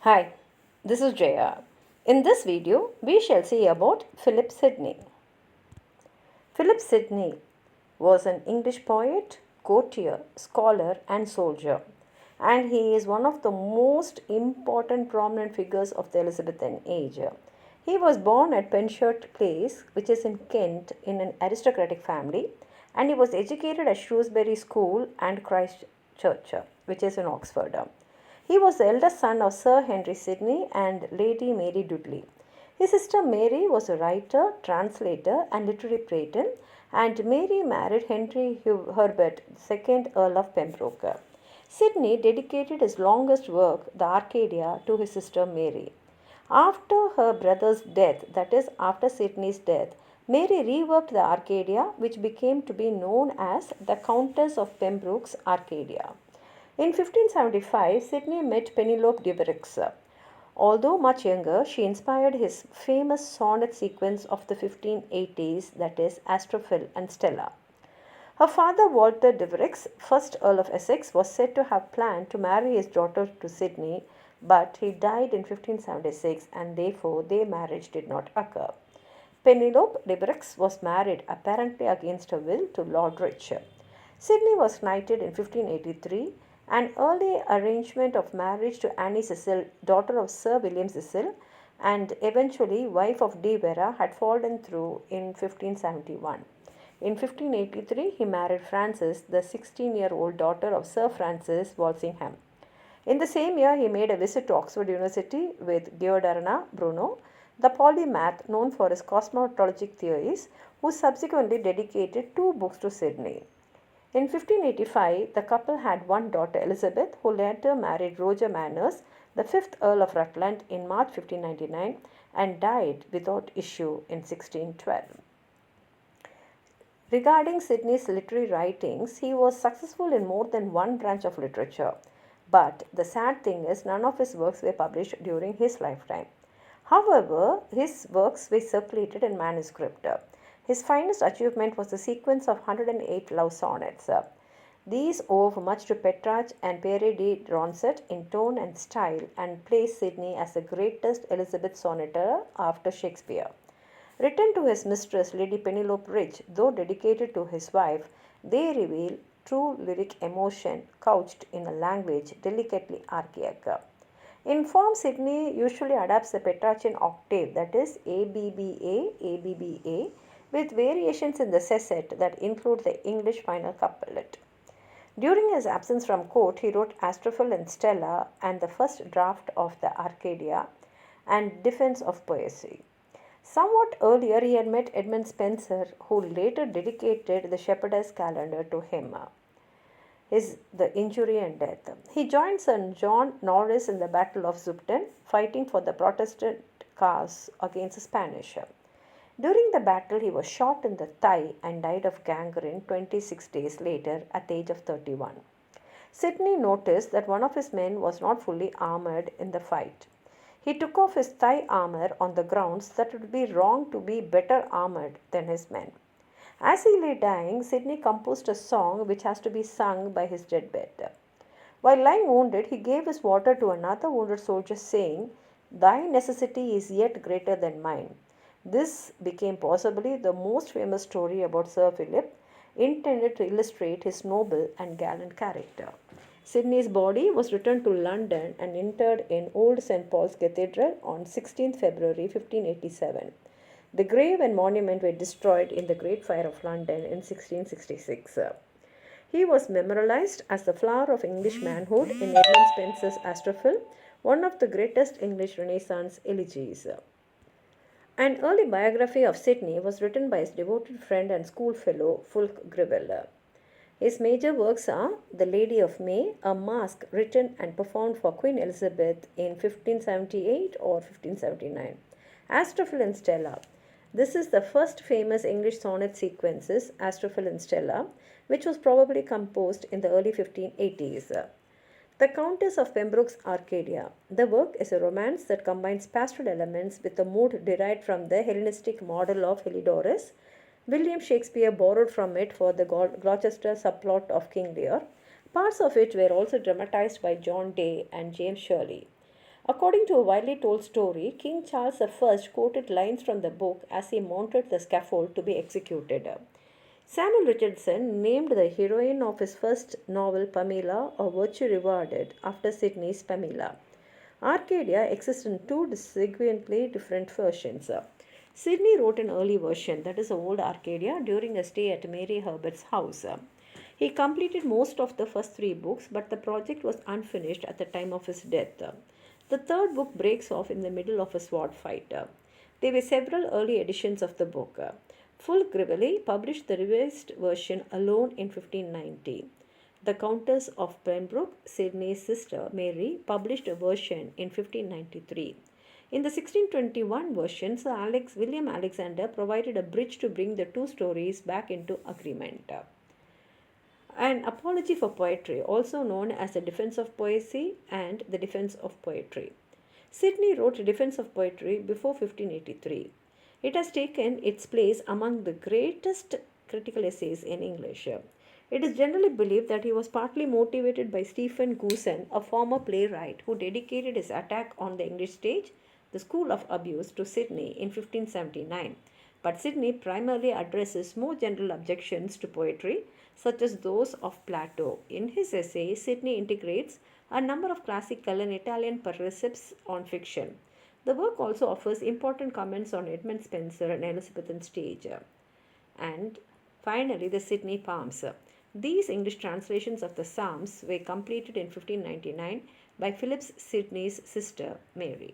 Hi, this is Jaya. In this video, we shall see about Philip Sidney. Philip Sidney was an English poet, courtier, scholar, and soldier, and he is one of the most important prominent figures of the Elizabethan age. He was born at Penshurst Place, which is in Kent, in an aristocratic family, and he was educated at Shrewsbury School and Christ Church, which is in Oxford. He was the eldest son of Sir Henry Sidney and Lady Mary Dudley. His sister Mary was a writer, translator, and literary patron, and Mary married Henry Herbert, second Earl of Pembroke. Sidney dedicated his longest work, the Arcadia, to his sister Mary. After her brother's death, that is, after Sidney's death, Mary reworked the Arcadia, which became to be known as the Countess of Pembroke's Arcadia. In 1575, Sidney met Penelope de Vaux. Although much younger, she inspired his famous sonnet sequence of the 1580s, that is, Astrophil and Stella. Her father, Walter de Vaux, 1st Earl of Essex, was said to have planned to marry his daughter to Sidney, but he died in 1576 and therefore their marriage did not occur. Penelope de Vaux was married, apparently against her will, to Lord Rich. Sidney was knighted in 1583. An early arrangement of marriage to Annie Cecil, daughter of Sir William Cecil, and eventually wife of De Vera, had fallen through in 1571. In 1583, he married Frances, the 16-year-old daughter of Sir Francis Walsingham. In the same year, he made a visit to Oxford University with Giordano Bruno, the polymath known for his cosmologic theories, who subsequently dedicated two books to Sidney. In 1585, the couple had one daughter, Elizabeth, who later married Roger Manners, the 5th Earl of Rutland, in March 1599 and died without issue in 1612. Regarding Sidney's literary writings, he was successful in more than one branch of literature. But the sad thing is, none of his works were published during his lifetime. However, his works were circulated in manuscript. His finest achievement was the sequence of 108 love sonnets. These owe much to Petrarch and Pere de Ronsard in tone and style and place Sidney as the greatest Elizabeth sonneter after Shakespeare. Written to his mistress, Lady Penelope Rich, though dedicated to his wife, they reveal true lyric emotion couched in a language delicately archaic. In form, Sidney usually adapts the Petrarchian octave, that is ABBA, ABBA, with variations in the sestet that include the English final couplet. During his absence from court, he wrote Astrophil and Stella and the first draft of the Arcadia and Defense of Poesy. Somewhat earlier, he had met Edmund Spenser, who later dedicated the Shepherdess Calendar to him. The Injury and Death. He joined Sir John Norris in the Battle of Zutphen, fighting for the Protestant cause against the Spanish. During the battle, he was shot in the thigh and died of gangrene 26 days later at the age of 31. Sidney noticed that one of his men was not fully armored in the fight. He took off his thigh armor on the grounds that it would be wrong to be better armored than his men. As he lay dying, Sidney composed a song which has to be sung by his deathbed. While lying wounded, he gave his water to another wounded soldier, saying, "Thy necessity is yet greater than mine." This became possibly the most famous story about Sir Philip, intended to illustrate his noble and gallant character. Sidney's body was returned to London and interred in Old St. Paul's Cathedral on 16th February 1587. The grave and monument were destroyed in the Great Fire of London in 1666. He was memorialized as the flower of English manhood in Edmund Spenser's Astrophil, one of the greatest English Renaissance elegies. An early biography of Sidney was written by his devoted friend and schoolfellow Fulk Greville. His major works are The Lady of May, a masque written and performed for Queen Elizabeth in 1578 or 1579, Astrophil and Stella. This is the first famous English sonnet sequences, Astrophil and Stella, which was probably composed in the early 1580s. The Countess of Pembroke's Arcadia. The work is a romance that combines pastoral elements with a mood derived from the Hellenistic model of Heliodorus. William Shakespeare borrowed from it for the Gloucester subplot of King Lear, parts of which were also dramatized by John Day and James Shirley. According to a widely told story, King Charles I quoted lines from the book as he mounted the scaffold to be executed. Samuel Richardson named the heroine of his first novel Pamela, a virtue rewarded, after Sidney's Pamela. Arcadia exists in two significantly different versions. Sidney wrote an early version, that is old Arcadia, during a stay at Mary Herbert's house. He completed most of the first three books, but the project was unfinished at the time of his death. The third book breaks off in the middle of a sword fight. There were several early editions of the book. Fulk-Grivelly published the revised version alone in 1590. The Countess of Pembroke, Sidney's sister Mary, published a version in 1593. In the 1621 version, Sir William Alexander provided a bridge to bring the two stories back into agreement. An apology for poetry, also known as the Defense of Poesy and the Defense of Poetry. Sidney wrote a Defense of Poetry before 1583. It has taken its place among the greatest critical essays in English. It is generally believed that he was partly motivated by Stephen Goosen, a former playwright who dedicated his attack on the English stage, the School of Abuse, to Sidney in 1579. But Sidney primarily addresses more general objections to poetry, such as those of Plato. In his essay, Sidney integrates a number of classical and Italian precepts on fiction. The work also offers important comments on Edmund Spenser and Elizabethan stage. And finally, the Sidney Poems. These English translations of the Psalms were completed in 1599 by Philip Sidney's sister Mary.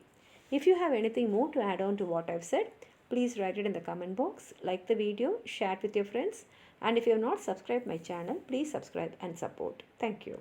If you have anything more to add on to what I've said, please write it in the comment box, like the video, share it with your friends, and if you have not subscribed my channel, please subscribe and support. Thank you.